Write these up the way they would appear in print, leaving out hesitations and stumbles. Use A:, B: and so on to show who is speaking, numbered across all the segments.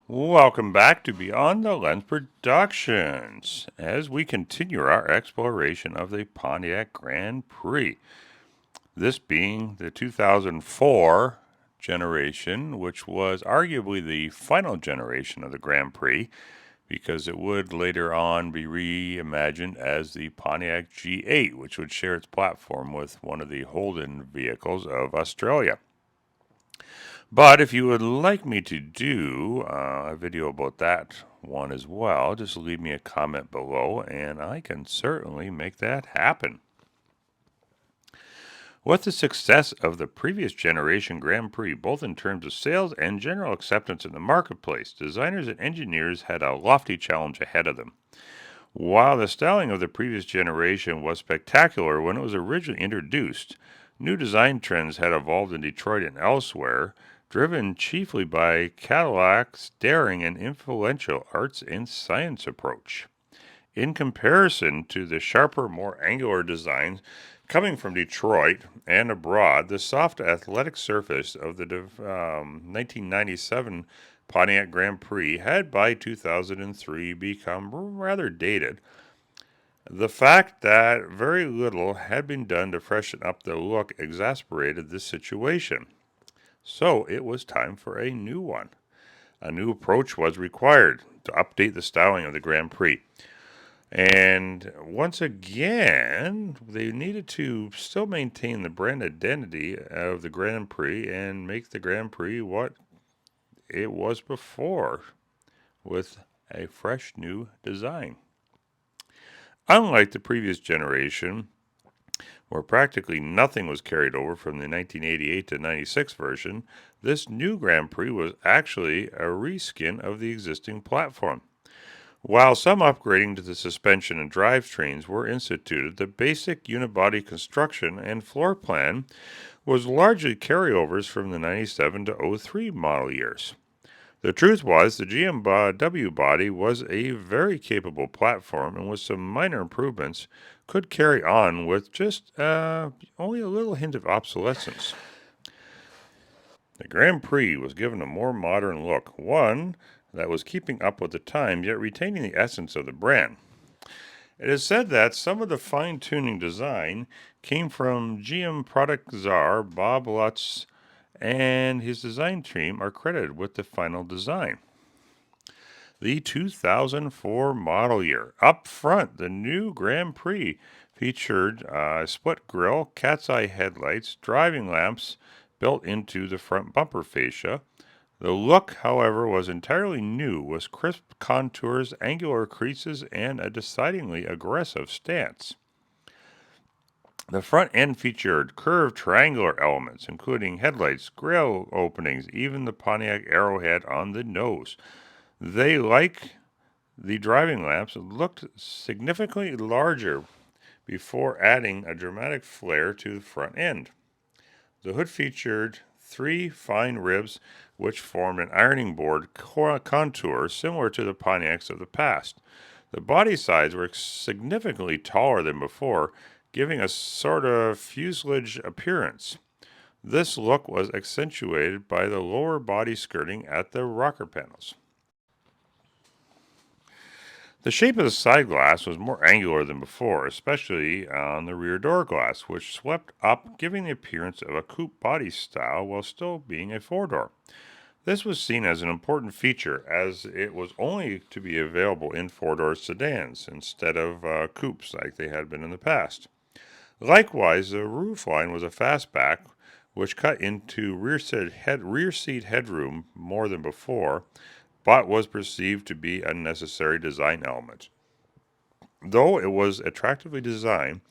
A: Welcome back to Beyond the Lens Productions as we continue our exploration of the Pontiac Grand Prix. This being the 2004 generation, which was arguably the final generation of the Grand Prix because it would later on be reimagined as the Pontiac G8, which would share its platform with one of the Holden vehicles of Australia. But if you would like me to do a video about that one as well, just leave me a comment below and I can certainly make that happen. With the success of the previous generation Grand Prix, both in terms of sales and general acceptance in the marketplace, designers and engineers had a lofty challenge ahead of them. While the styling of the previous generation was spectacular when it was originally introduced, new design trends had evolved in Detroit and elsewhere, driven chiefly by Cadillac's daring and influential arts and science approach. In comparison to the sharper, more angular designs coming from Detroit and abroad, the soft athletic surface of the 1997 Pontiac Grand Prix had by 2003 become rather dated. The fact that very little had been done to freshen up the look exasperated this situation. So it was time for a new one. A new approach was required to update the styling of the Grand Prix. And once again, they needed to still maintain the brand identity of the Grand Prix and make the Grand Prix what it was before with a fresh new design. Unlike the previous generation, where practically nothing was carried over from the 1988 to 96 version, this new Grand Prix was actually a reskin of the existing platform. While some upgrading to the suspension and drivetrains were instituted, the basic unibody construction and floor plan was largely carryovers from the 97 to 03 model years. The truth was, the GMW body was a very capable platform and with some minor improvements could carry on with just only a little hint of obsolescence. The Grand Prix was given a more modern look, one that was keeping up with the times yet retaining the essence of the brand. It is said that some of the fine tuning design came from GM product czar Bob Lutz, and his design team are credited with the final design. The 2004 model year. Up front, the new Grand Prix featured a split grille, cat's eye headlights, driving lamps built into the front bumper fascia. The look, however, was entirely new, with crisp contours, angular creases, and a decidedly aggressive stance. The front end featured curved triangular elements, including headlights, grille openings, even the Pontiac arrowhead on the nose. They, like the driving lamps, looked significantly larger before adding a dramatic flare to the front end. The hood featured three fine ribs which formed an ironing board contour similar to the Pontiacs of the past. The body sides were significantly taller than before, giving a sort of fuselage appearance. This look was accentuated by the lower body skirting at the rocker panels. The shape of the side glass was more angular than before, especially on the rear door glass, which swept up, giving the appearance of a coupe body style while still being a four-door. This was seen as an important feature as it was only to be available in four-door sedans instead of coupes like they had been in the past. Likewise, the roofline was a fastback, which cut into rear seat headroom more than before, but was perceived to be a necessary design element. Though it was attractively designed,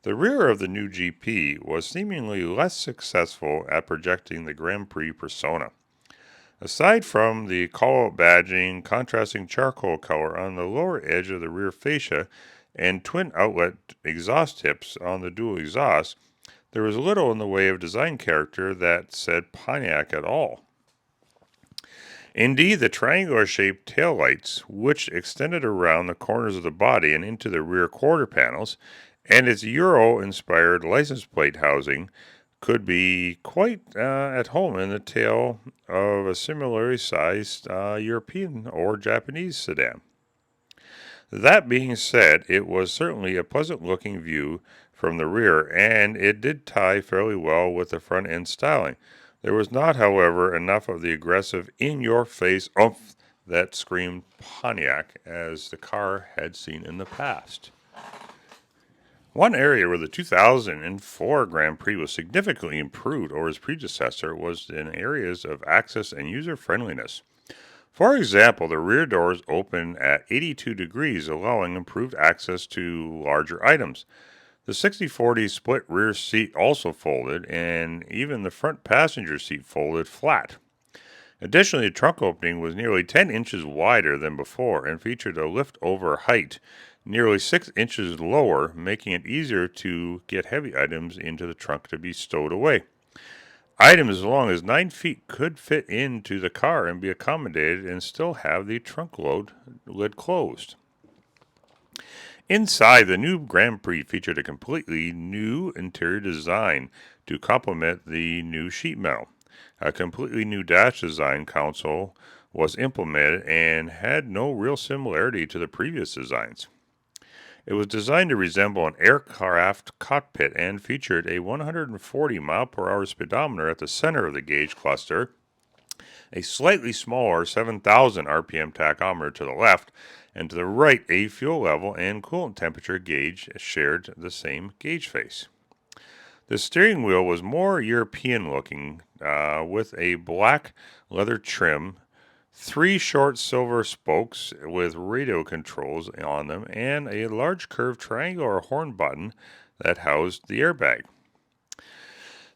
A: the rear of the new GP was seemingly less successful at projecting the Grand Prix persona. Aside from the call-out badging, contrasting charcoal color on the lower edge of the rear fascia, and twin outlet exhaust tips on the dual exhaust, there was little in the way of design character that said Pontiac at all. Indeed, the triangular-shaped taillights, which extended around the corners of the body and into the rear quarter panels, and its Euro-inspired license plate housing, could be quite at home in the tail of a similarly sized European or Japanese sedan. That being said, it was certainly a pleasant looking view from the rear, and it did tie fairly well with the front end styling. There was not, however, enough of the aggressive, in your face oomph that screamed Pontiac as the car had seen in the past. One area where the 2004 Grand Prix was significantly improved over its predecessor was in areas of access and user friendliness. For example, the rear doors open at 82 degrees, allowing improved access to larger items. The 60/40 split rear seat also folded, and even the front passenger seat folded flat. Additionally, the trunk opening was nearly 10 inches wider than before and featured a lift over height nearly 6 inches lower, making it easier to get heavy items into the trunk to be stowed away. Items as long as 9 feet could fit into the car and be accommodated and still have the trunk lid closed. Inside, the new Grand Prix featured a completely new interior design to complement the new sheet metal. A completely new dash design console was implemented and had no real similarity to the previous designs. It was designed to resemble an aircraft cockpit and featured a 140 mile per hour speedometer at the center of the gauge cluster, a slightly smaller 7,000 RPM tachometer to the left, and to the right, a fuel level and coolant temperature gauge shared the same gauge face. The steering wheel was more European looking, with a black leather trim, 3 short silver spokes with radio controls on them, and a large curved triangular horn button that housed the airbag.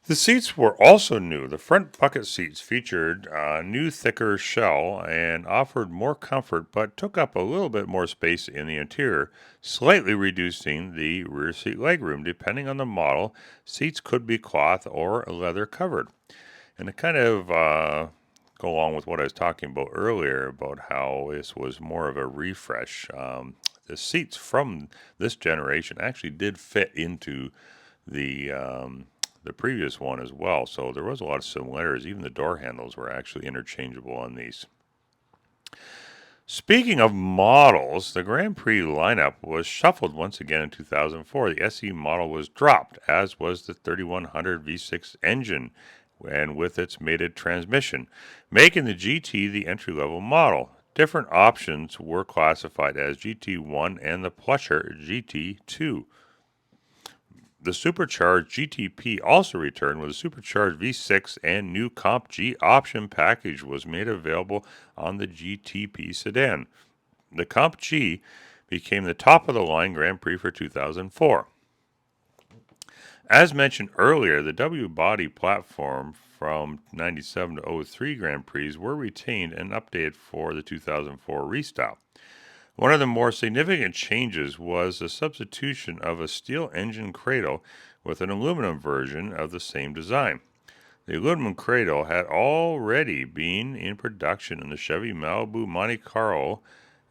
A: The seats were also new. The front bucket seats featured a new thicker shell and offered more comfort but took up a little bit more space in the interior, slightly reducing the rear seat legroom. Depending on the model, seats could be cloth or leather covered. And to kind of go along with what I was talking about earlier about how this was more of a refresh, the seats from this generation actually did fit into the previous one as well. So there was a lot of similarities. Even the door handles were actually interchangeable on these. Speaking of models, the Grand Prix lineup was shuffled once again in 2004. The SE model was dropped, as was the 3100 V6 engine and with its mated transmission, making the GT the entry-level model. Different options were classified as GT1 and the plusher GT2. The supercharged GTP also returned with a supercharged V6 and new Comp G option package was made available on the GTP sedan. The Comp G became the top of the line Grand Prix for 2004. As mentioned earlier, the W body platform from 97 to 03 Grand Prix were retained and updated for the 2004 restyle. One of the more significant changes was the substitution of a steel engine cradle with an aluminum version of the same design. The aluminum cradle had already been in production in the Chevy Malibu Monte Carlo,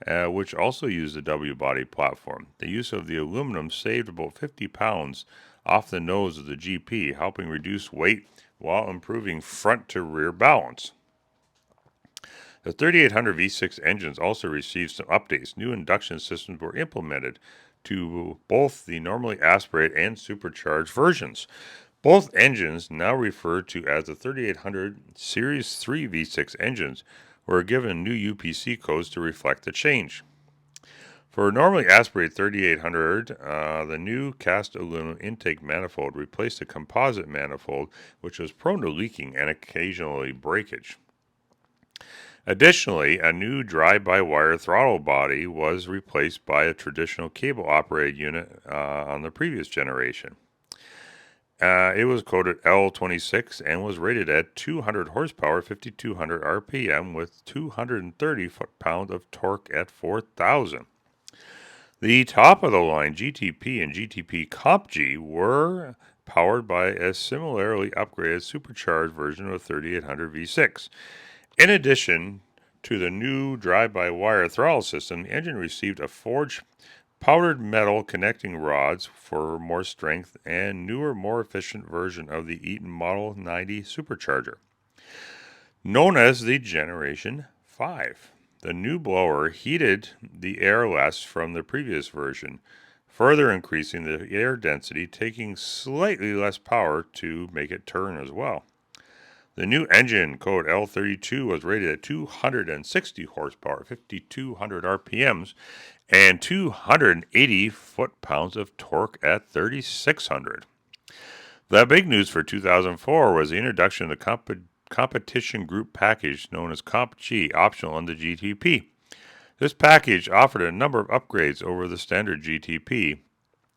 A: which also used the W body platform. The use of the aluminum saved about 50 pounds off the nose of the GP, helping reduce weight while improving front to rear balance. The 3800 V6 engines also received some updates. New induction systems were implemented to both the normally aspirated and supercharged versions. Both engines, now referred to as the 3800 Series 3 V6 engines, were given new UPC codes to reflect the change. For a normally aspirated 3800, the new cast aluminum intake manifold replaced the composite manifold, which was prone to leaking and occasionally breakage. Additionally, a new drive-by-wire throttle body was replaced by a traditional cable-operated unit on the previous generation. It was coded L26 and was rated at 200 horsepower, 5,200 RPM, with 230 foot-pounds of torque at 4,000. The top-of-the-line GTP and GTP Comp G were powered by a similarly upgraded supercharged version of 3800 V6. In addition to the new drive-by-wire throttle system, the engine received a forged powdered metal connecting rods for more strength, and newer, more efficient version of the Eaton Model 90 supercharger, known as the Generation 5. The new blower heated the air less from the previous version, further increasing the air density, taking slightly less power to make it turn as well. The new engine, code L32, was rated at 260 horsepower, 5,200 RPMs, and 280 foot-pounds of torque at 3,600. The big news for 2004 was the introduction of the competition group package known as Comp G, optional on the GTP. This package offered a number of upgrades over the standard GTP,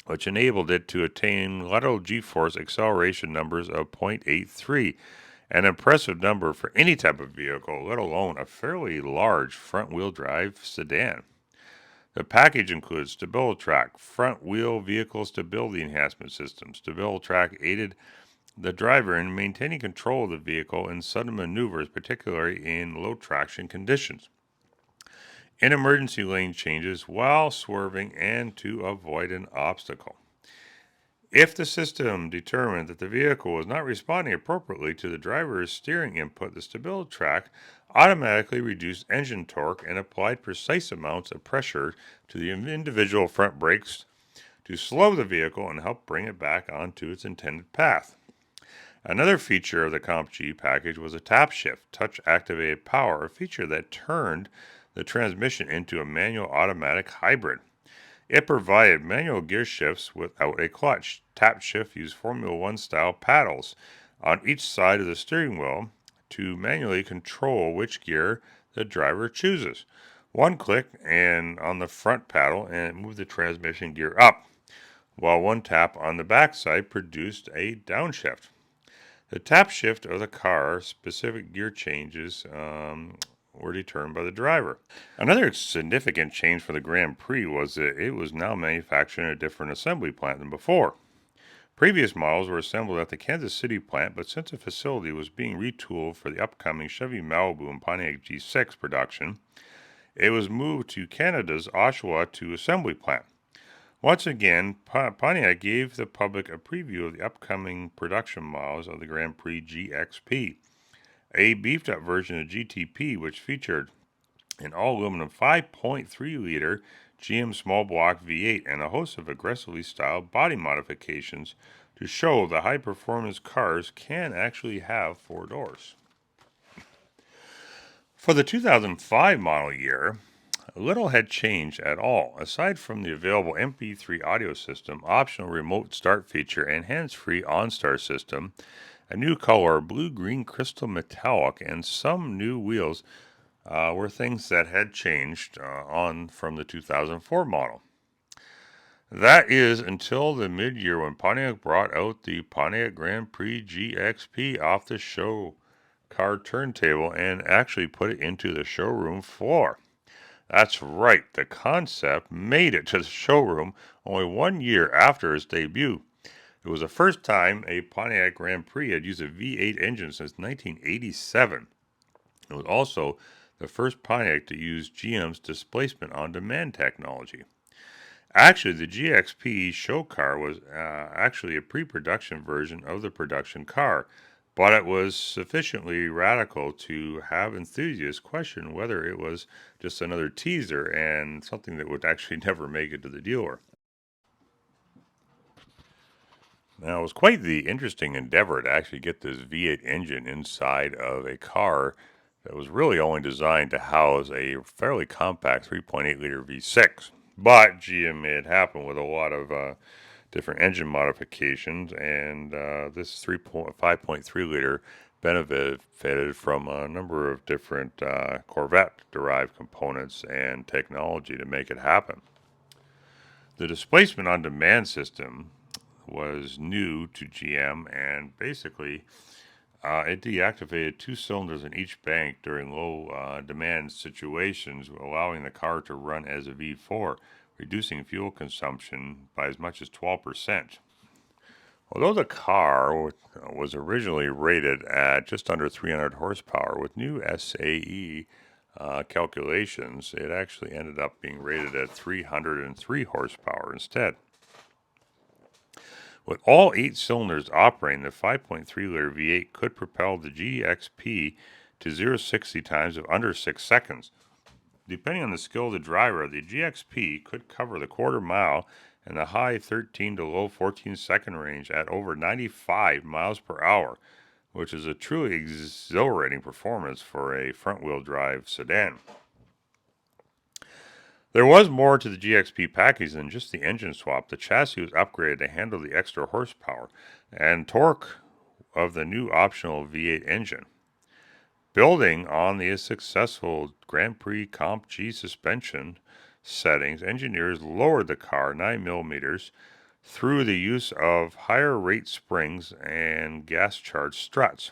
A: which enabled it to attain lateral G-force acceleration numbers of 0.83, an impressive number for any type of vehicle, let alone a fairly large front-wheel drive sedan. The package includes StabiliTrak, front-wheel vehicle stability enhancement system. StabiliTrak aided the driver in maintaining control of the vehicle in sudden maneuvers, particularly in low traction conditions, in emergency lane changes while swerving, and to avoid an obstacle. If the system determined that the vehicle was not responding appropriately to the driver's steering input, the StabiliTrak automatically reduced engine torque and applied precise amounts of pressure to the individual front brakes to slow the vehicle and help bring it back onto its intended path. Another feature of the Comp G package was a tap shift, touch-activated power, a feature that turned the transmission into a manual automatic hybrid. It provided manual gear shifts without a clutch. Tap shift used Formula One style paddles on each side of the steering wheel to manually control which gear the driver chooses. One click and on the front paddle and move the transmission gear up, while one tap on the backside produced a downshift. The tap shift of the car specific gear changes were determined by the driver. Another significant change for the Grand Prix was that it was now manufactured in a different assembly plant than before. Previous models were assembled at the Kansas City plant, but since the facility was being retooled for the upcoming Chevy Malibu and Pontiac G6 production, it was moved to Canada's Oshawa 2 assembly plant. Once again, Pontiac gave the public a preview of the upcoming production models of the Grand Prix GXP, a beefed-up version of GTP which featured an all-aluminum 5.3-liter GM small block V8 and a host of aggressively styled body modifications to show the high-performance cars can actually have 4 doors. For the 2005 model year, little had changed at all, aside from the available MP3 audio system, optional remote start feature, and hands-free OnStar system, a new color, blue-green crystal metallic, and some new wheels were things that had changed on from the 2004 model. That is until the mid-year when Pontiac brought out the Pontiac Grand Prix GXP off the show car turntable and actually put it into the showroom floor. That's right, the concept made it to the showroom only 1 year after its debut. It was the first time a Pontiac Grand Prix had used a V8 engine since 1987. It was also the first Pontiac to use GM's displacement on demand technology. Actually, the GXP show car was actually a pre-production version of the production car, but it was sufficiently radical to have enthusiasts question whether it was just another teaser and something that would actually never make it to the dealer. Now, it was quite the interesting endeavor to actually get this V8 engine inside of a car that was really only designed to house a fairly compact 3.8-liter V6. But GM made it happen with a lot of different engine modifications, and this 5.3-liter benefited from a number of different Corvette-derived components and technology to make it happen. The displacement on demand system was new to GM, and basically it deactivated 2 cylinders in each bank during low demand situations, allowing the car to run as a V4, reducing fuel consumption by as much as 12%. Although the car was originally rated at just under 300 horsepower, with new SAE calculations, it actually ended up being rated at 303 horsepower instead. With all 8 cylinders operating, the 5.3-liter V8 could propel the GXP to 0-60 times in under 6 seconds. Depending on the skill of the driver, the GXP could cover the quarter mile in the high 13 to low 14-second range at over 95 miles per hour, which is a truly exhilarating performance for a front-wheel drive sedan. There was more to the GXP package than just the engine swap. The chassis was upgraded to handle the extra horsepower and torque of the new optional V8 engine. Building on the successful Grand Prix Comp G suspension settings, engineers lowered the car 9 millimeters through the use of higher rate springs and gas-charged struts.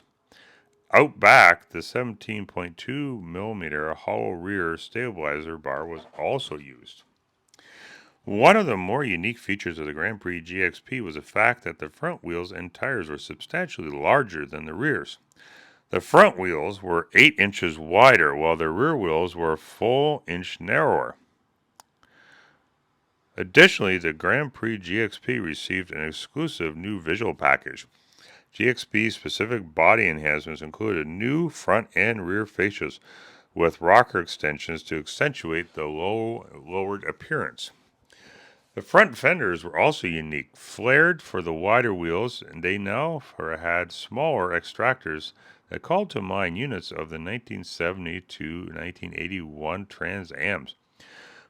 A: Out back, the 17.2 millimeter hollow rear stabilizer bar was also used. One of the more unique features of the Grand Prix GXP was the fact that the front wheels and tires were substantially larger than the rears. The front wheels were 8 inches wider, while the rear wheels were a full inch narrower. Additionally, the Grand Prix GXP received an exclusive new visual package. GXP's specific body enhancements included new front and rear fascias with rocker extensions to accentuate the lowered appearance. The front fenders were also unique, flared for the wider wheels, and they now had smaller extractors that called to mind units of the 1970 to 1981 Trans Ams.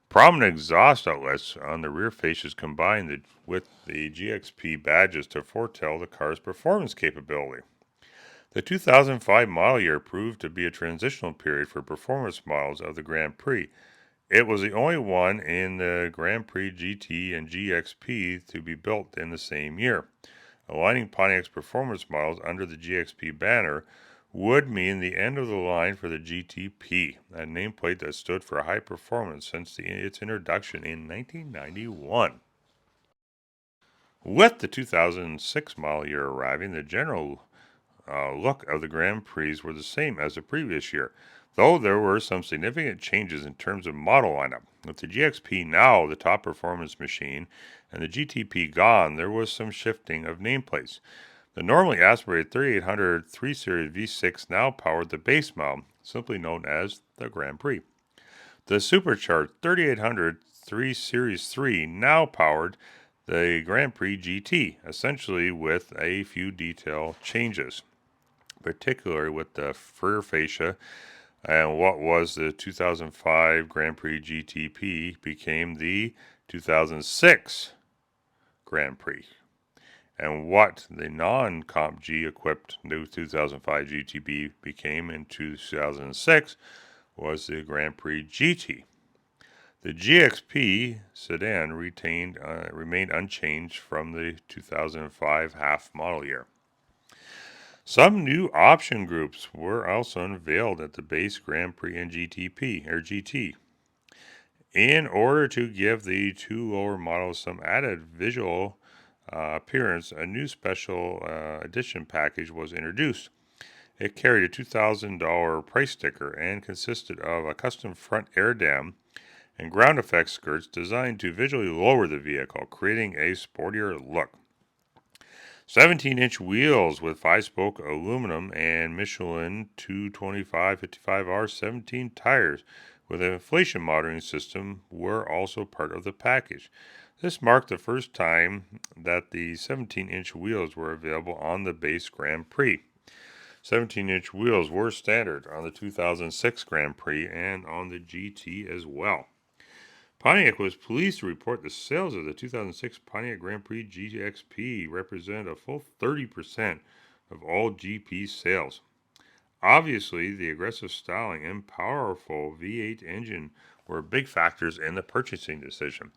A: Prominent exhaust outlets on the rear fascias combined with the GXP badges to foretell the car's performance capability. The 2005 model year proved to be a transitional period for performance models of the Grand Prix. It was the only one in the Grand Prix GT and GXP to be built in the same year. Aligning Pontiac's performance models under the GXP banner would mean the end of the line for the GTP, a nameplate that stood for high performance since its introduction in 1991. With the 2006 model year arriving, the general look of the Grand Prix were the same as the previous year, though there were some significant changes in terms of model lineup. With the GXP now the top performance machine and the GTP gone, there was some shifting of nameplates. The normally aspirated 3800 3 Series V6 now powered the base model, simply known as the Grand Prix. The supercharged 3800 3 Series 3 now powered the Grand Prix GT, essentially with a few detail changes, particularly with the rear fascia, and what was the 2005 Grand Prix GTP became the 2006 Grand Prix. And what the non-Comp G equipped new 2005 GTB became in 2006 was the Grand Prix GT. The GXP sedan remained unchanged from the 2005 half model year. Some new option groups were also unveiled at the base Grand Prix and GT. In order to give the two lower models some added visual appearance, a new special edition package was introduced. It carried a $2,000 price sticker and consisted of a custom front air dam and ground effect skirts designed to visually lower the vehicle, creating a sportier look. 17-inch wheels with 5-spoke aluminum and Michelin 225/55R17 tires with an inflation monitoring system were also part of the package. This marked the first time that the 17-inch wheels were available on the base Grand Prix. 17-inch wheels were standard on the 2006 Grand Prix and on the GT as well. Pontiac was pleased to report the sales of the 2006 Pontiac Grand Prix GXP represented a full 30% of all GP sales. Obviously, the aggressive styling and powerful V8 engine were big factors in the purchasing decision.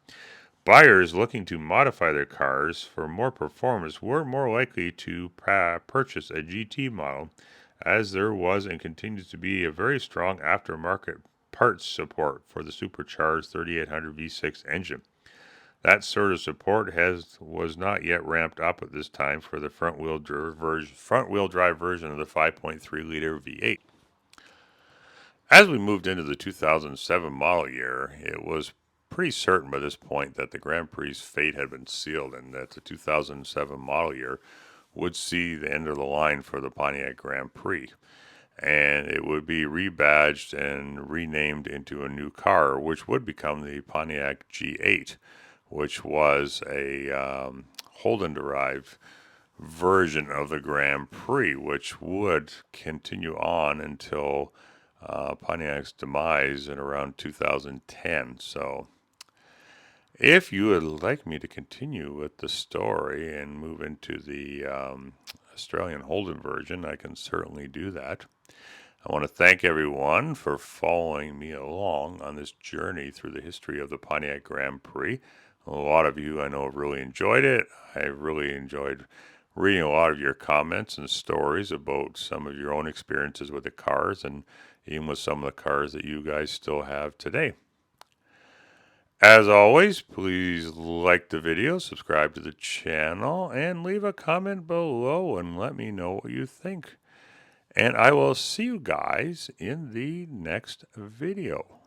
A: Buyers looking to modify their cars for more performance were more likely to purchase a GT model, as there was and continues to be a very strong aftermarket parts support for the supercharged 3800 V6 engine. That sort of support was not yet ramped up at this time for the front-wheel drive version of the 5.3-liter V8. As we moved into the 2007 model year, it was pretty certain by this point that the Grand Prix fate had been sealed and that the 2007 model year would see the end of the line for the Pontiac Grand Prix. And it would be rebadged and renamed into a new car, which would become the Pontiac G8, which was a Holden derived version of the Grand Prix, which would continue on until Pontiac's demise in around 2010. So, if you would like me to continue with the story and move into the Australian Holden version, I can certainly do that. I want to thank everyone for following me along on this journey through the history of the Pontiac Grand Prix. A lot of you I know have really enjoyed it. I really enjoyed reading a lot of your comments and stories about some of your own experiences with the cars and even with some of the cars that you guys still have today. As always, please like the video, subscribe to the channel, and leave a comment below and let me know what you think. And I will see you guys in the next video.